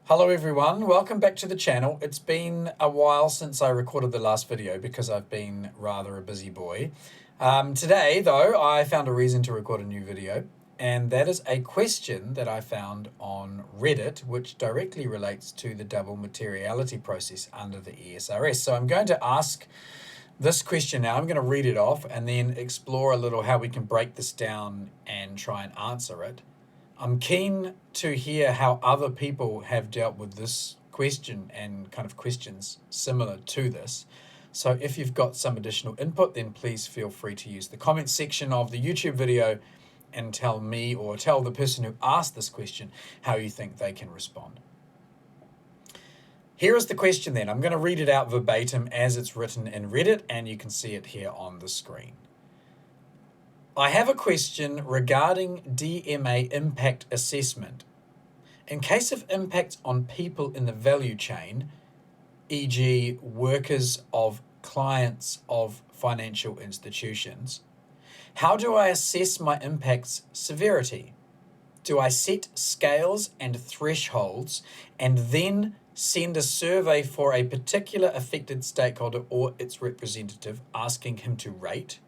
Hello everyone, welcome back to the channel. It's been a while since I recorded the last video because I've been rather a busy boy. Today though, I found a reason to record a new video, and that is a question that I found on Reddit which directly relates to the double materiality process under the ESRS. So I'm going to ask this question now. I'm going to read it off and then explore a little how we can break this down and try and answer it. I'm keen to hear how other people have dealt with this question and kind of questions similar to this. So if you've got some additional input, then please feel free to use the comments section of the YouTube video and tell me or tell the person who asked this question how you think they can respond. Here is the question then. I'm going to read it out verbatim as it's written in Reddit, and you can see it here on the screen. I have a question regarding DMA impact assessment. In case of impacts on people in the value chain, e.g. workers of clients of financial institutions, how do I assess my impact's severity? Do I set scales and thresholds and then send a survey for a particular affected stakeholder or its representative asking him to rate?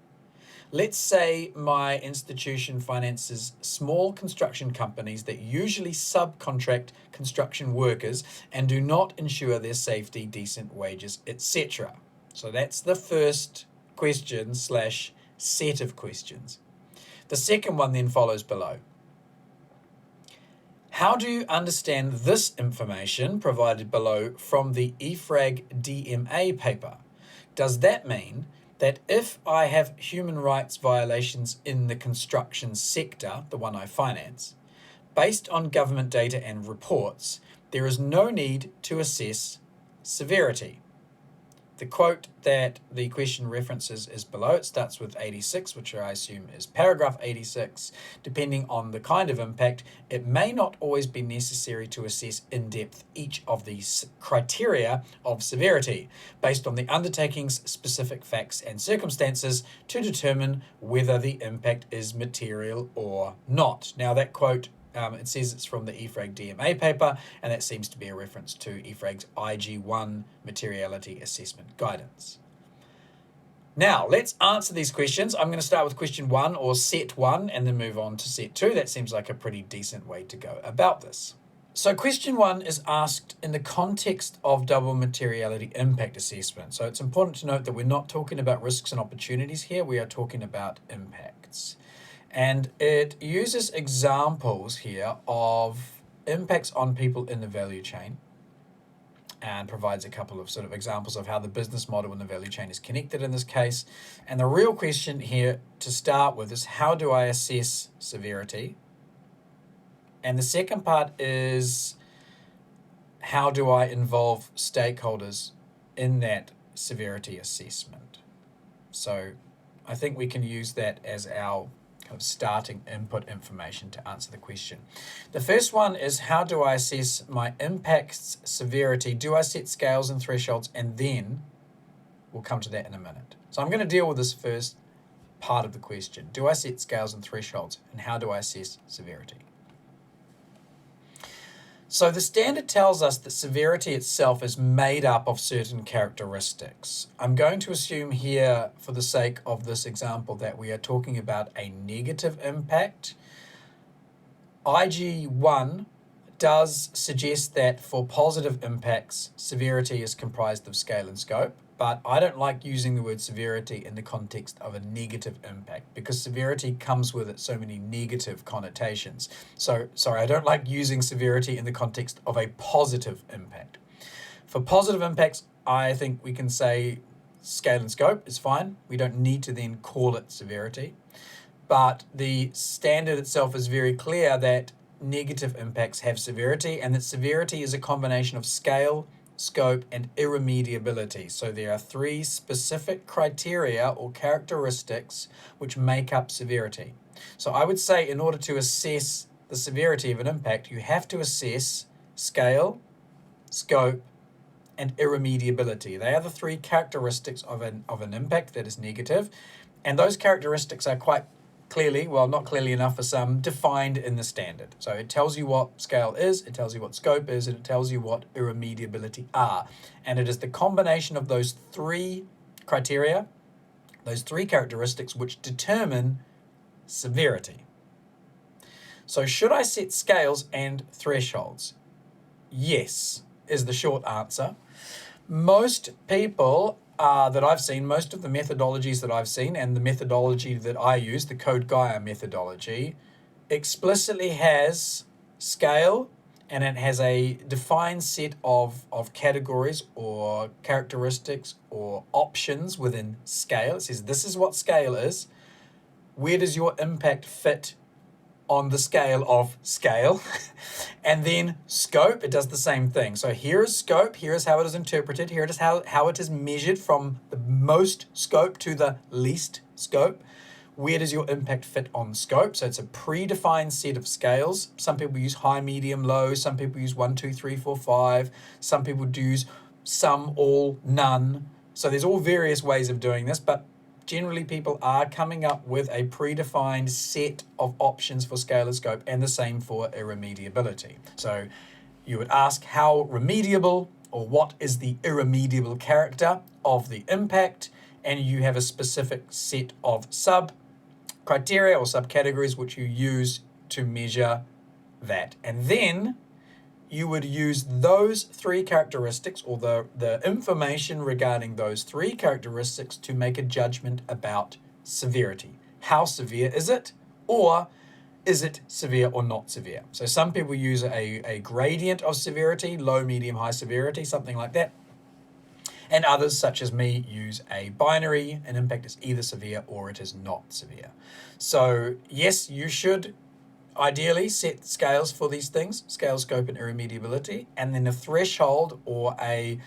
Let's say my institution finances small construction companies that usually subcontract construction workers and do not ensure their safety, decent wages, etc. So that's the first question slash set of questions. The second one then follows below. How do you understand this information provided below from the EFRAG DMA paper? Does that mean that if I have human rights violations in the construction sector, the one I finance, based on government data and reports, there is no need to assess severity? The quote that the question references is below. It starts with 86, which I assume is paragraph 86. Depending on the kind of impact, it may not always be necessary to assess in depth each of these criteria of severity based on the undertaking's specific facts and circumstances to determine whether the impact is material or not. Now that quote, it says it's from the EFRAG DMA paper, and that seems to be a reference to EFRAG's IG1 Materiality Assessment Guidance. Now, let's answer these questions. I'm going to start with question 1, or set 1, and then move on to set 2. That seems like a pretty decent way to go about this. So question 1 is asked in the context of double materiality impact assessment. So it's important to note that we're not talking about risks and opportunities here. We are talking about impacts. And it uses examples here of impacts on people in the value chain and provides a couple of sort of examples of how the business model and the value chain is connected in this case. And the real question here to start with is, how do I assess severity? And the second part is, how do I involve stakeholders in that severity assessment? So I think we can use that as our of starting input information to answer the question. The first one is, how do I assess my impact's severity? Do I set scales and thresholds? And then we'll come to that in a minute. So I'm going to deal with this first part of the question. Do I set scales and thresholds? And how do I assess severity? So the standard tells us that severity itself is made up of certain characteristics. I'm going to assume here, for the sake of this example, that we are talking about a negative impact. IG1 does suggest that for positive impacts, severity is comprised of scale and scope, but I don't like using the word severity in the context of a negative impact because severity comes with it so many negative connotations. So, sorry, I don't like using severity in the context of a positive impact. For positive impacts, I think we can say scale and scope is fine. We don't need to then call it severity. But the standard itself is very clear that negative impacts have severity, and that severity is a combination of scale, scope, and irremediability. So there are 3 specific criteria or characteristics which make up severity. So I would say in order to assess the severity of an impact, you have to assess scale, scope, and irremediability. They are the 3 characteristics of an impact that is negative, and those characteristics are quite clearly, well, not clearly enough for some, defined in the standard. So it tells you what scale is, it tells you what scope is, and it tells you what irremediability are. And it is the combination of those three criteria, those three characteristics, which determine severity. So should I set scales and thresholds? Yes, is the short answer. Most people that I've seen, most of the methodologies that I've seen, and the methodology that I use, the Code Gaia methodology, explicitly has scale, and it has a defined set of categories or characteristics or options within scale. It says this is what scale is. Where does your impact fit on the scale of scale? And then scope, it does the same thing. So here is scope, here is how it is interpreted, here it is how it is measured from the most scope to the least scope. Where does your impact fit on scope? So it's a predefined set of scales. Some people use high, medium, low. Some people use 1, 2, 3, 4, 5. Some people use some, all, none. So there's all various ways of doing this, but generally people are coming up with a predefined set of options for scale and scope, and the same for irremediability. So you would ask how remediable, or what is the irremediable character of the impact, and you have a specific set of sub-criteria or subcategories which you use to measure that. And then you would use those three characteristics, or the information regarding those three characteristics, to make a judgment about severity. How severe is it? Or is it severe or not severe? So some people use a gradient of severity, low, medium, high severity, something like that. And others, such as me, use a binary. An impact is either severe or it is not severe. So yes, you should ideally set scales for these things, scale, scope, and irremediability, and then a threshold or a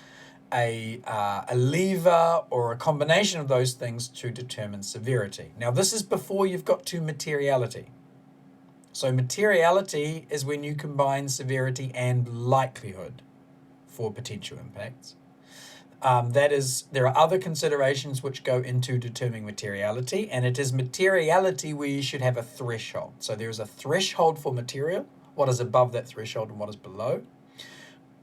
lever or a combination of those things to determine severity. Now this is before you've got to materiality. So materiality is when you combine severity and likelihood for potential impacts. There are other considerations which go into determining materiality, and it is materiality where you should have a threshold. So there is a threshold for material, what is above that threshold and what is below.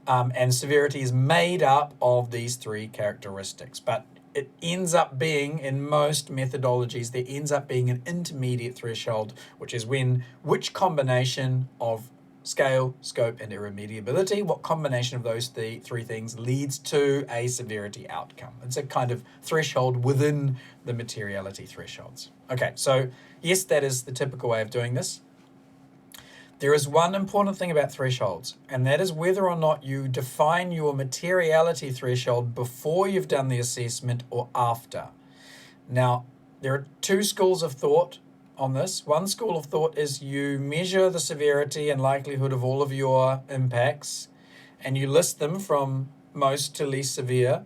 And severity is made up of these three characteristics, but it ends up being, in most methodologies, there ends up being an intermediate threshold, which is which combination of scale, scope, and irremediability, what combination of those three things leads to a severity outcome. It's a kind of threshold within the materiality thresholds. Okay, so yes, that is the typical way of doing this. There is one important thing about thresholds, and that is whether or not you define your materiality threshold before you've done the assessment or after. Now, there are two schools of thought on this. One school of thought is you measure the severity and likelihood of all of your impacts, and you list them from most to least severe,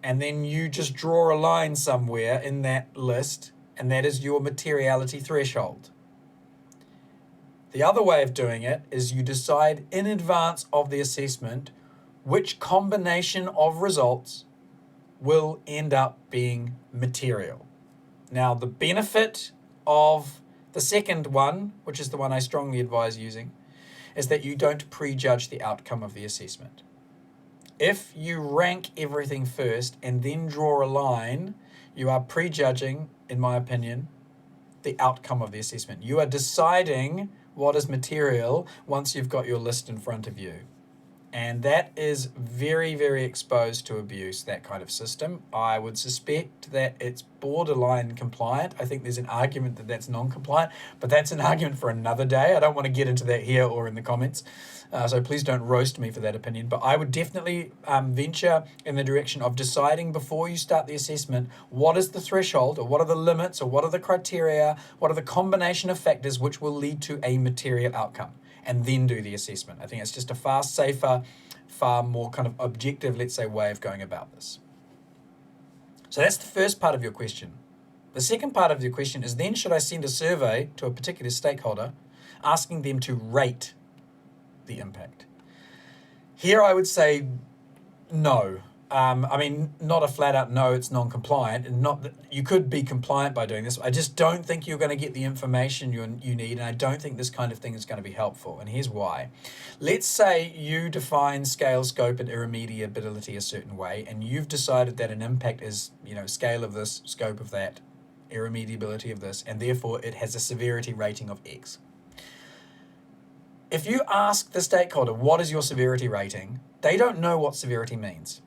and then you just draw a line somewhere in that list, and that is your materiality threshold. The other way of doing it is you decide in advance of the assessment which combination of results will end up being material. Now, the benefit of the second one, which is the one I strongly advise using, is that you don't prejudge the outcome of the assessment. If you rank everything first and then draw a line, you are prejudging, in my opinion, the outcome of the assessment. You are deciding what is material once you've got your list in front of you. And that is very, very exposed to abuse, that kind of system. I would suspect that it's borderline compliant. I think there's an argument that that's non-compliant, but that's an argument for another day. I don't want to get into that here or in the comments. So please don't roast me for that opinion. But I would definitely venture in the direction of deciding before you start the assessment, what is the threshold, or what are the limits, or what are the criteria, what are the combination of factors which will lead to a material outcome, and then do the assessment. I think it's just a far safer, far more kind of objective, let's say, way of going about this. So that's the first part of your question. The second part of your question is then, should I send a survey to a particular stakeholder asking them to rate the impact? Here I would say no. I mean, not a flat out no, it's non-compliant, and not that you could be compliant by doing this. I just don't think you're going to get the information you need, and I don't think this kind of thing is going to be helpful. And here's why. Let's say you define scale, scope, and irremediability a certain way, and you've decided that an impact is, scale of this, scope of that, irremediability of this, and therefore it has a severity rating of X. If you ask the stakeholder, what is your severity rating, they don't know what severity means.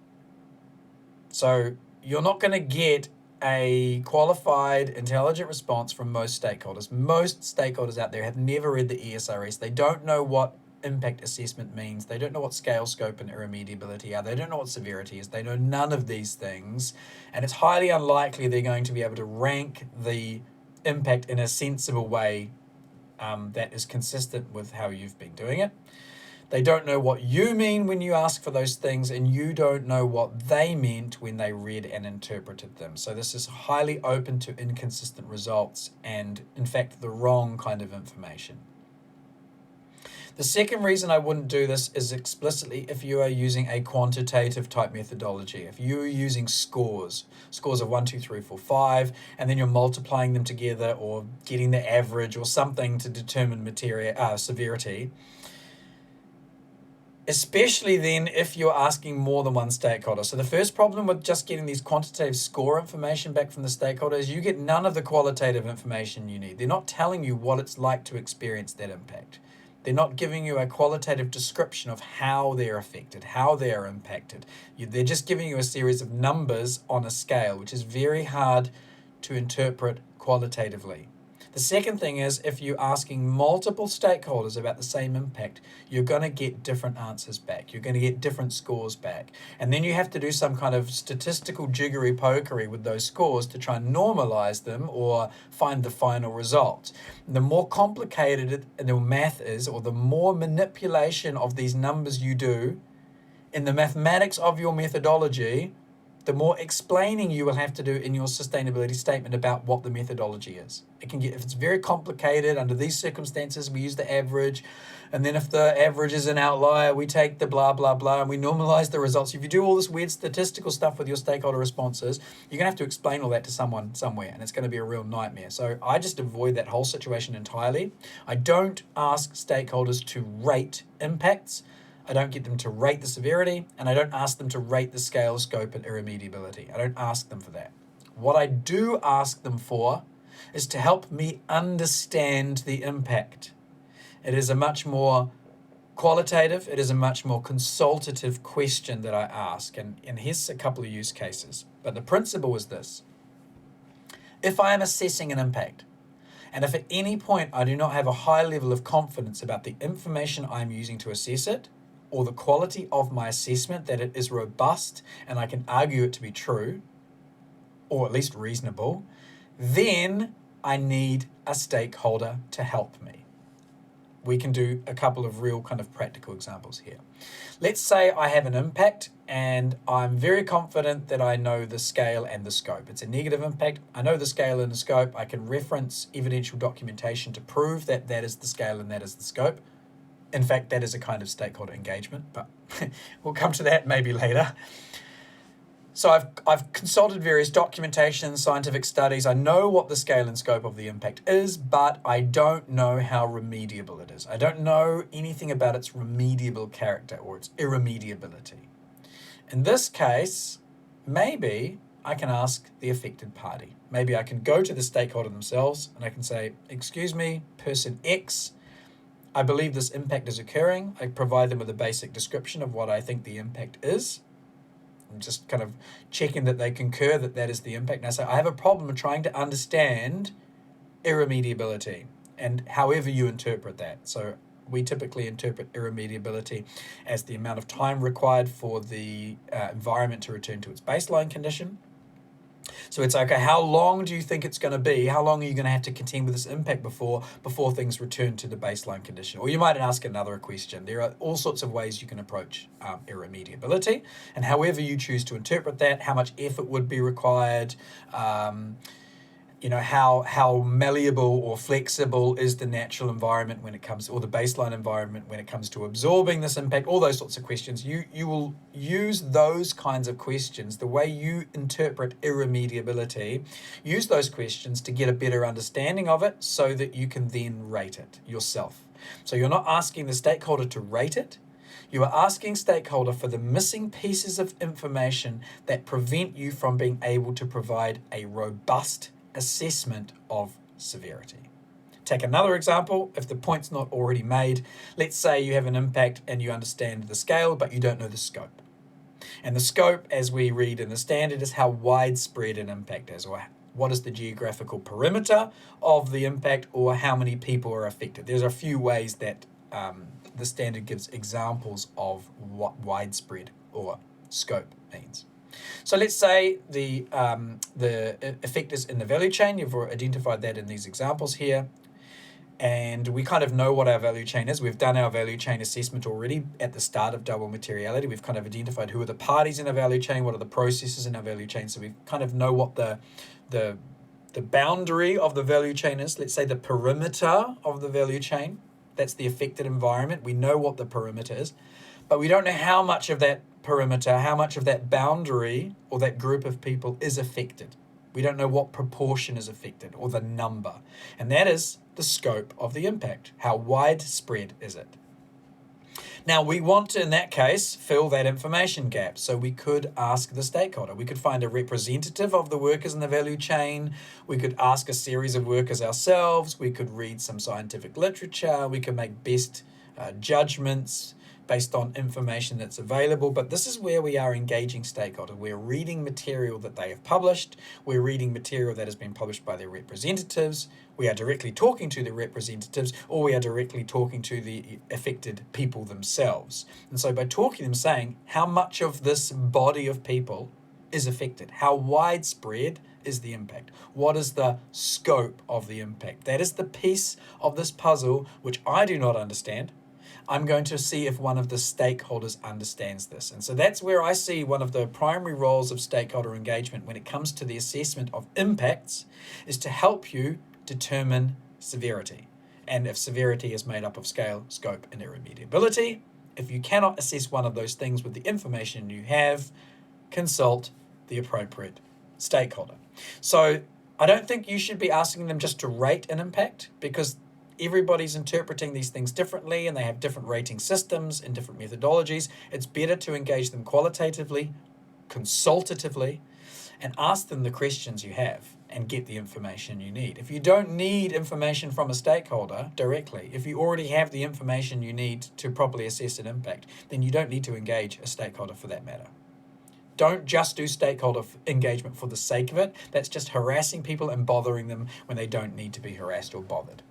So you're not going to get a qualified, intelligent response from most stakeholders. Most stakeholders out there have never read the ESRS. They don't know what impact assessment means. They don't know what scale, scope, and irremediability are. They don't know what severity is. They know none of these things. And it's highly unlikely they're going to be able to rank the impact in a sensible way that is consistent with how you've been doing it. They don't know what you mean when you ask for those things, and you don't know what they meant when they read and interpreted them. So this is highly open to inconsistent results and, in fact, the wrong kind of information. The second reason I wouldn't do this is explicitly if you are using a quantitative type methodology. If you're using scores of 1, 2, 3, 4, 5, and then you're multiplying them together or getting the average or something to determine severity, especially then if you're asking more than one stakeholder. So the first problem with just getting these quantitative score information back from the stakeholder is you get none of the qualitative information you need. They're not telling you what it's like to experience that impact. They're not giving you a qualitative description of how they're affected, how they're impacted. They're just giving you a series of numbers on a scale, which is very hard to interpret qualitatively. The second thing is, if you're asking multiple stakeholders about the same impact, you're going to get different answers back. You're going to get different scores back. And then you have to do some kind of statistical jiggery-pokery with those scores to try and normalize them or find the final result. The more complicated the math is, or the more manipulation of these numbers you do in the mathematics of your methodology, the more explaining you will have to do in your sustainability statement about what the methodology is. If it's very complicated, under these circumstances, we use the average, and then if the average is an outlier, we take the blah, blah, blah, and we normalize the results. If you do all this weird statistical stuff with your stakeholder responses, you're going to have to explain all that to someone somewhere, and it's going to be a real nightmare. So I just avoid that whole situation entirely. I don't ask stakeholders to rate impacts. I don't get them to rate the severity, and I don't ask them to rate the scale, scope, and irremediability. I don't ask them for that. What I do ask them for is to help me understand the impact. It is a much more qualitative, it is a much more consultative question that I ask, and here's a couple of use cases. But the principle is this. If I am assessing an impact, and if at any point I do not have a high level of confidence about the information I'm using to assess it, or the quality of my assessment, that it is robust and I can argue it to be true, or at least reasonable, then I need a stakeholder to help me. We can do a couple of real kind of practical examples here. Let's say I have an impact and I'm very confident that I know the scale and the scope. It's a negative impact. I know the scale and the scope. I can reference evidential documentation to prove that that is the scale and that is the scope. In fact, that is a kind of stakeholder engagement, but we'll come to that maybe later. So I've consulted various documentation, scientific studies. I know what the scale and scope of the impact is, but I don't know how remediable it is. I don't know anything about its remediable character or its irremediability. In this case, maybe I can ask the affected party. Maybe I can go to the stakeholder themselves and I can say, excuse me, person X, I believe this impact is occurring. I provide them with a basic description of what I think the impact is. I'm just kind of checking that they concur that that is the impact. Now, so I have a problem with trying to understand irremediability and however you interpret that. So we typically interpret irremediability as the amount of time required for the environment to return to its baseline condition. So it's okay, how long do you think it's going to be? How long are you going to have to contend with this impact before things return to the baseline condition? Or you might ask another question. There are all sorts of ways you can approach irremediability, and however you choose to interpret that, how much effort would be required, how malleable or flexible is the natural environment when it comes, or the baseline environment when it comes to absorbing this impact, all those sorts of questions. You will use those kinds of questions, the way you interpret irremediability, use those questions to get a better understanding of it so that you can then rate it yourself. So you're not asking the stakeholder to rate it. You are asking stakeholder for the missing pieces of information that prevent you from being able to provide a robust assessment of severity. Take another example, if the point's not already made. Let's say you have an impact and you understand the scale, but you don't know the scope. And the scope, as we read in the standard, is how widespread an impact is, or what is the geographical perimeter of the impact, or how many people are affected. There's a few ways that the standard gives examples of what widespread or scope means. So let's say the effect is in the value chain. You've identified that in these examples here. And we kind of know what our value chain is. We've done our value chain assessment already at the start of double materiality. We've kind of identified who are the parties in our value chain, what are the processes in our value chain. So we kind of know what the boundary of the value chain is. Let's say the perimeter of the value chain. That's the affected environment. We know what the perimeter is, but we don't know how much of that perimeter, how much of that boundary or that group of people is affected. We don't know what proportion is affected or the number. And that is the scope of the impact. How widespread is it? Now, we want to, in that case, fill that information gap. So we could ask the stakeholder. We could find a representative of the workers in the value chain. We could ask a series of workers ourselves. We could read some scientific literature. We could make best judgments based on information that's available. But this is where we are engaging stakeholders. We're reading material that they have published. We're reading material that has been published by their representatives. We are directly talking to the representatives, or we are directly talking to the affected people themselves. And so by talking to them, saying how much of this body of people is affected, how widespread is the impact, what is the scope of the impact. That is the piece of this puzzle which I do not understand. I'm going to see if one of the stakeholders understands this. And so that's where I see one of the primary roles of stakeholder engagement when it comes to the assessment of impacts, is to help you determine severity. And if severity is made up of scale, scope, and irremediability, if you cannot assess one of those things with the information you have, consult the appropriate stakeholder. So I don't think you should be asking them just to rate an impact, because everybody's interpreting these things differently and they have different rating systems and different methodologies. It's better to engage them qualitatively, consultatively, and ask them the questions you have and get the information you need. If you don't need information from a stakeholder directly, if you already have the information you need to properly assess an impact, then you don't need to engage a stakeholder for that matter. Don't just do stakeholder engagement for the sake of it. That's just harassing people and bothering them when they don't need to be harassed or bothered.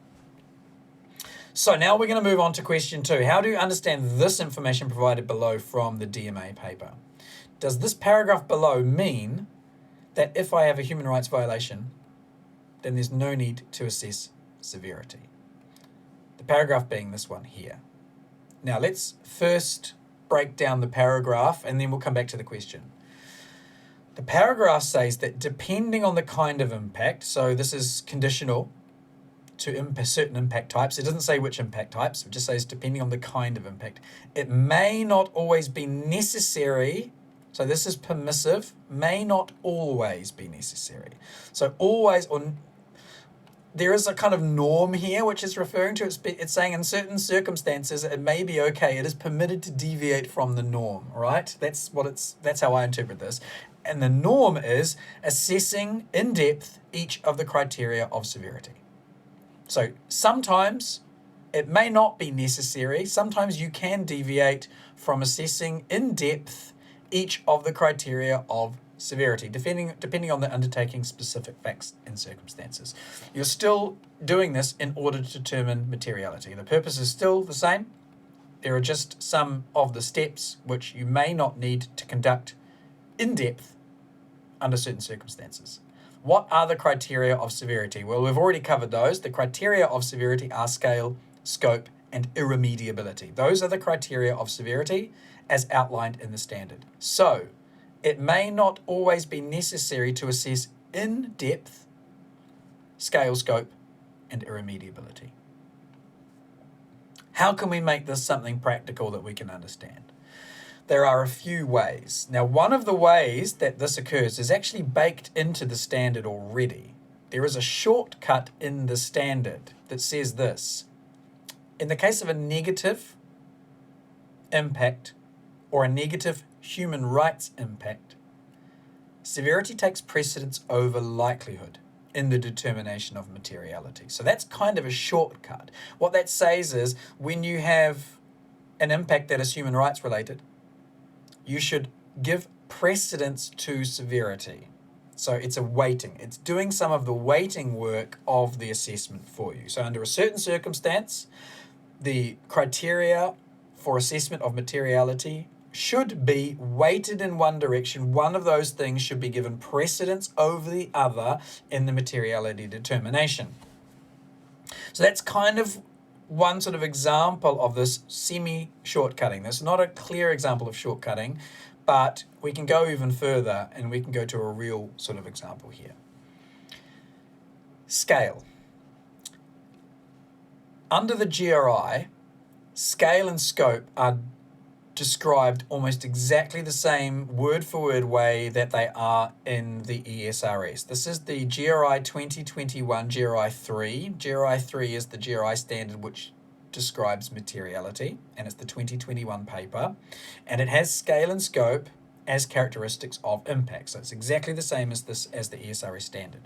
So now we're going to move on to question 2. How do you understand this information provided below from the DMA paper? Does this paragraph below mean that if I have a human rights violation, then there's no need to assess severity? The paragraph being this one here. Now let's first break down the paragraph and then we'll come back to the question. The paragraph says that depending on the kind of impact, so this is conditional to certain impact types. It doesn't say which impact types, it just says depending on the kind of impact. It may not always be necessary, so this is permissive, may not always be necessary. So always, or there is a kind of norm here which is referring to, it's saying in certain circumstances it may be okay, it is permitted to deviate from the norm, right? That's how I interpret this. And the norm is assessing in depth each of the criteria of severity. So sometimes it may not be necessary. Sometimes you can deviate from assessing in depth each of the criteria of severity, depending on the undertaking specific facts and circumstances. You're still doing this in order to determine materiality. The purpose is still the same. There are just some of the steps which you may not need to conduct in depth under certain circumstances. What are the criteria of severity? Well, we've already covered those. The criteria of severity are scale, scope, and irremediability. Those are the criteria of severity as outlined in the standard. So, it may not always be necessary to assess in depth scale, scope, and irremediability. How can we make this something practical that we can understand? There are a few ways. Now, one of the ways that this occurs is actually baked into the standard already. There is a shortcut in the standard that says this. In the case of a negative impact or a negative human rights impact, severity takes precedence over likelihood in the determination of materiality. So that's kind of a shortcut. What that says is when you have an impact that is human rights related, you should give precedence to severity. So it's a weighting. It's doing some of the weighting work of the assessment for you. So under a certain circumstance, the criteria for assessment of materiality should be weighted in one direction. One of those things should be given precedence over the other in the materiality determination. So that's kind of one sort of example of this semi-shortcutting. That's not a clear example of shortcutting, but we can go even further and we can go to a real sort of example here. Scale. Under the GRI, scale and scope are described almost exactly the same word-for-word way that they are in the ESRS. This is the GRI 2021 GRI 3. GRI 3 is the GRI standard which describes materiality, and it's the 2021 paper, and it has scale and scope as characteristics of impact. So it's exactly the same as the ESRS standard.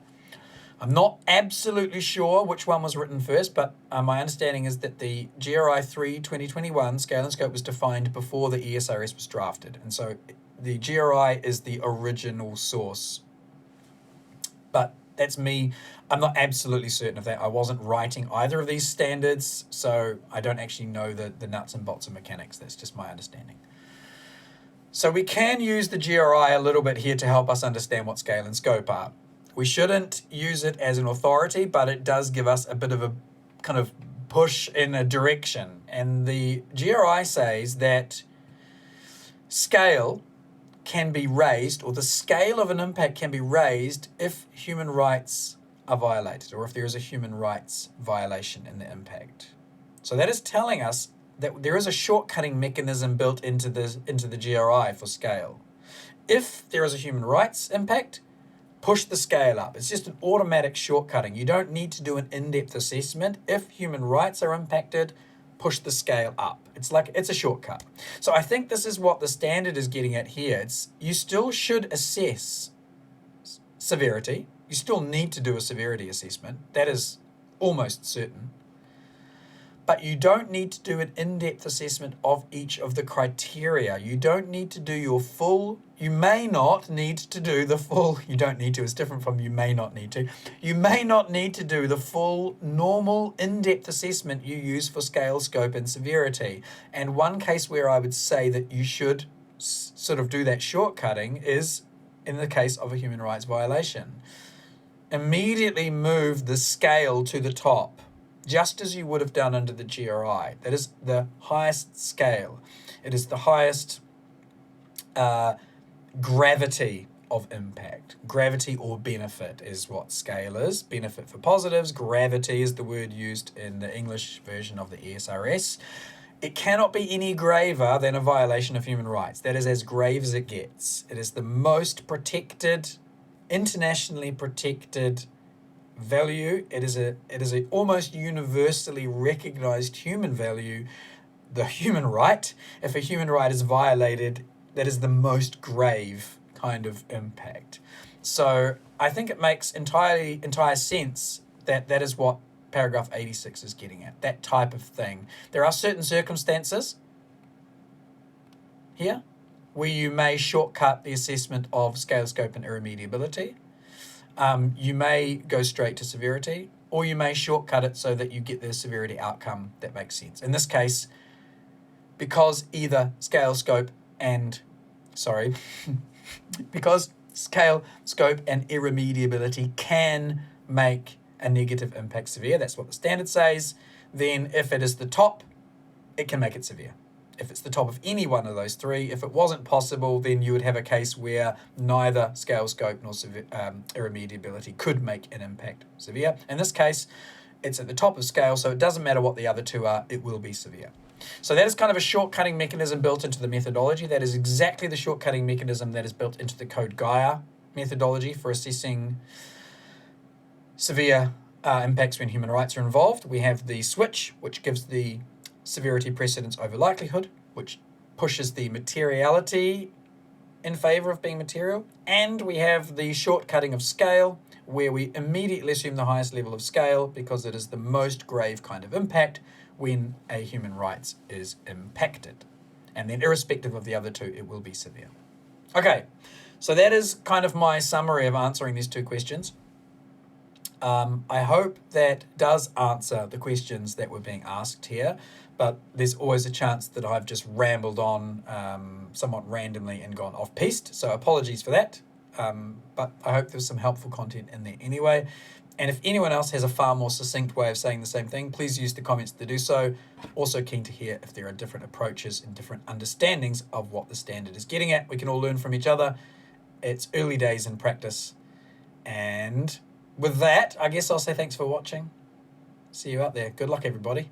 I'm not absolutely sure which one was written first, but my understanding is that the GRI 3 2021 scale and scope was defined before the ESRS was drafted. And so the GRI is the original source. But that's me. I'm not absolutely certain of that. I wasn't writing either of these standards, so I don't actually know the nuts and bolts of mechanics. That's just my understanding. So we can use the GRI a little bit here to help us understand what scale and scope are. We shouldn't use it as an authority, but it does give us a bit of a kind of push in a direction. And the GRI says that scale can be raised, or the scale of an impact can be raised if human rights are violated, or if there is a human rights violation in the impact. So that is telling us that there is a shortcutting mechanism built into the GRI for scale. If there is a human rights impact, push the scale up. It's just an automatic shortcutting. You don't need to do an in-depth assessment. If human rights are impacted, push the scale up. It's a shortcut. So I think this is what the standard is getting at here. You still should assess severity. You still need to do a severity assessment. That is almost certain. But you don't need to do an in-depth assessment of each of the criteria. You don't need to do you may not need to do the full, you don't need to, it's different from you may not need to. You may not need to do the full normal in-depth assessment you use for scale, scope, and severity. And one case where I would say that you should sort of do that shortcutting is in the case of a human rights violation. Immediately move the scale to the top, just as you would have done under the GRI. That is the highest scale. It is the highest gravity of impact. Gravity or benefit is what scale is. Benefit for positives. Gravity is the word used in the English version of the ESRS. It cannot be any graver than a violation of human rights. That is as grave as it gets. It is the most protected, internationally protected value. It is a almost universally recognized human value, the human right. If a human right is violated, that is the most grave kind of impact. So I think it makes entire sense that is what paragraph 86 is getting at, that type of thing. There are certain circumstances here where you may shortcut the assessment of scale, scope, and irremediability. You may go straight to severity, or you may shortcut it so that you get the severity outcome that makes sense. In this case, because either scale, scope, and because scale, scope, and irremediability can make a negative impact severe, that's what the standard says, then if it is the top, it can make it severe. if it's the top of any one of those three. If it wasn't possible, then you would have a case where neither scale, scope, nor irremediability could make an impact severe. In this case, it's at the top of scale, so it doesn't matter what the other two are, it will be severe. So that is kind of a shortcutting mechanism built into the methodology. That is exactly the shortcutting mechanism that is built into the Code Gaia methodology for assessing severe impacts when human rights are involved. We have the switch, which gives the severity precedence over likelihood, which pushes the materiality in favor of being material. And we have the shortcutting of scale, where we immediately assume the highest level of scale because it is the most grave kind of impact when a human rights is impacted. And then irrespective of the other two, it will be severe. Okay, so that is kind of my summary of answering these two questions. I hope that does answer the questions that were being asked here, but there's always a chance that I've just rambled on somewhat randomly and gone off-piste, so apologies for that. But I hope there's some helpful content in there anyway. And if anyone else has a far more succinct way of saying the same thing, please use the comments to do so. Also keen to hear if there are different approaches and different understandings of what the standard is getting at. We can all learn from each other. It's early days in practice. And with that, I guess I'll say thanks for watching. See you out there. Good luck, everybody.